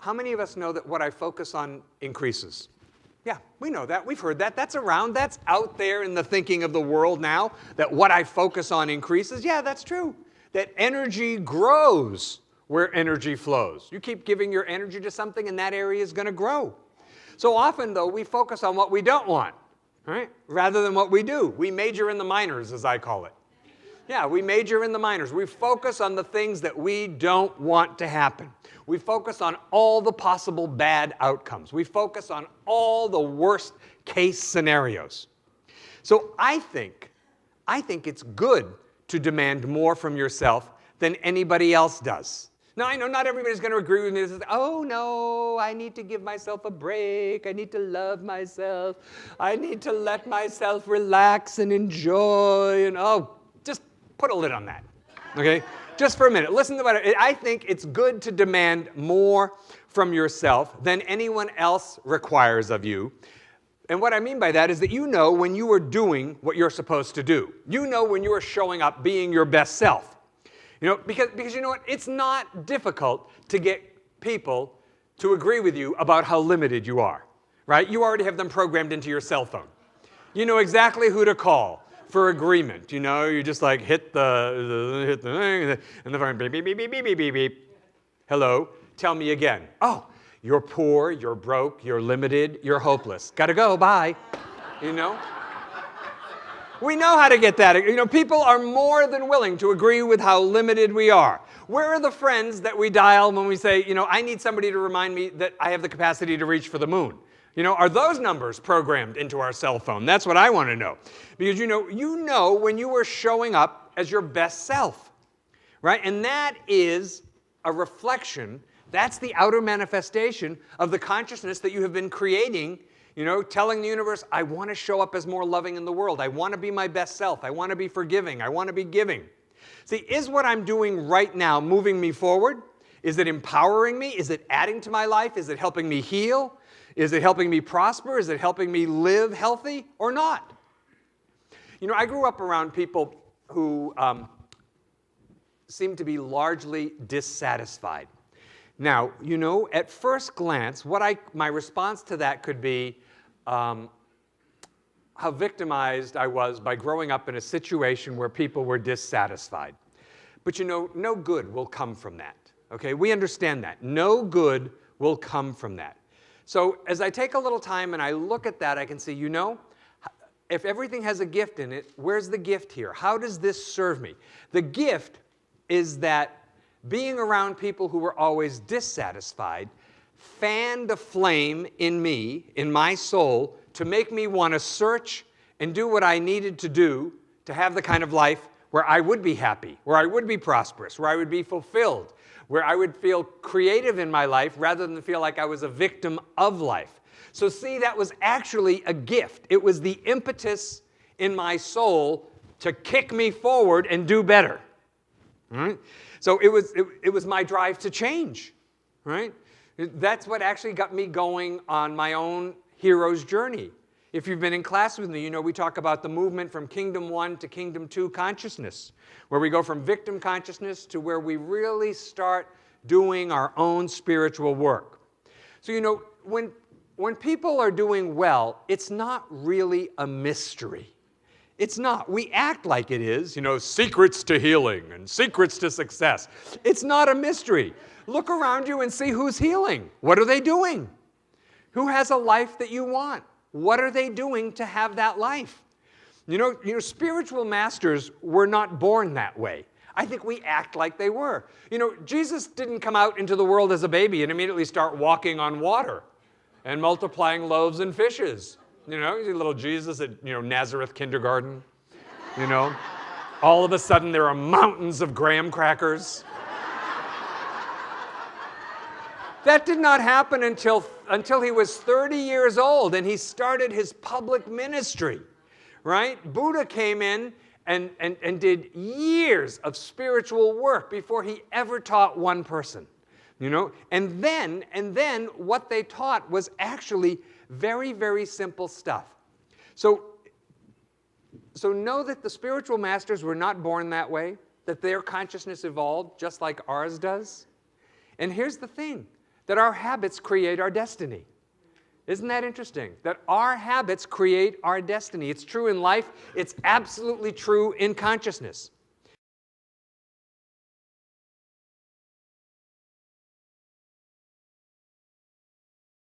how many of us know that what I focus on increases? Yeah, we know that. We've heard that. That's around. That's out there in the thinking of the world now, that what I focus on increases. Yeah, that's true. That energy grows where energy flows. You keep giving your energy to something, and that area is going to grow. So often, though, we focus on what we don't want, right, rather than what we do. We major in the minors, as I call it. Yeah, we major in the minors. We focus on the things that we don't want to happen. We focus on all the possible bad outcomes. We focus on all the worst case scenarios. So I think it's good to demand more from yourself than anybody else does. Now, I know not everybody's going to agree with me. This is, oh, no, I need to give myself a break. I need to love myself. I need to let myself relax and enjoy. And, oh, just put a lid on that, okay? Just for a minute. Listen to what I think it's good to demand more from yourself than anyone else requires of you. And what I mean by that is that you know when you are doing what you're supposed to do. You know when you are showing up being your best self. You know, because you know what? It's not difficult to get people to agree with you about how limited you are, right? You already have them programmed into your cell phone. You know exactly who to call for agreement. You know, you just like hit the thing, and the phone beep, beep, beep, beep, beep, beep, beep. Hello, tell me again. Oh, you're poor, you're broke, you're limited, you're hopeless. Gotta go, bye. You know? We know how to get that. You know, people are more than willing to agree with how limited we are. Where are the friends that we dial when we say, you know, I need somebody to remind me that I have the capacity to reach for the moon? You know, are those numbers programmed into our cell phone? That's what I want to know. Because you know when you are showing up as your best self, right? And that is a reflection, that's the outer manifestation of the consciousness that you have been creating, you know, telling the universe, I want to show up as more loving in the world. I want to be my best self. I want to be forgiving. I want to be giving. See, is what I'm doing right now moving me forward? Is it empowering me? Is it adding to my life? Is it helping me heal? Is it helping me prosper? Is it helping me live healthy or not? You know, I grew up around people who seem to be largely dissatisfied. Now, you know, at first glance, my response to that could be how victimized I was by growing up in a situation where people were dissatisfied. But you know, no good will come from that, okay? We understand that. No good will come from that. So as I take a little time and I look at that, I can see, you know, if everything has a gift in it, where's the gift here? How does this serve me? The gift is that being around people who were always dissatisfied fanned a flame in me, in my soul, to make me want to search and do what I needed to do to have the kind of life where I would be happy, where I would be prosperous, where I would be fulfilled, where I would feel creative in my life rather than feel like I was a victim of life. So see, that was actually a gift. It was the impetus in my soul to kick me forward and do better. All right? So it was my drive to change, right? That's what actually got me going on my own hero's journey. If you've been in class with me, you know we talk about the movement from Kingdom 1 to Kingdom 2 consciousness, where we go from victim consciousness to where we really start doing our own spiritual work. So, you know, when people are doing well, it's not really a mystery. It's not. We act like it is, you know, secrets to healing and secrets to success. It's not a mystery. Look around you and see who's healing. What are they doing? Who has a life that you want? What are they doing to have that life? You know, spiritual masters were not born that way. I think we act like they were. You know, Jesus didn't come out into the world as a baby and immediately start walking on water and multiplying loaves and fishes. You know, you see little Jesus at, you know, Nazareth kindergarten. You know, all of a sudden there are mountains of graham crackers. That did not happen until he was 30 years old and he started his public ministry, right? Buddha came in and did years of spiritual work before he ever taught one person, you know? And then what they taught was actually very, very simple stuff. So know that the spiritual masters were not born that way, that their consciousness evolved just like ours does. And here's the thing. that our habits create our destiny. Isn't that interesting? That our habits create our destiny. It's true in life. It's absolutely true in consciousness.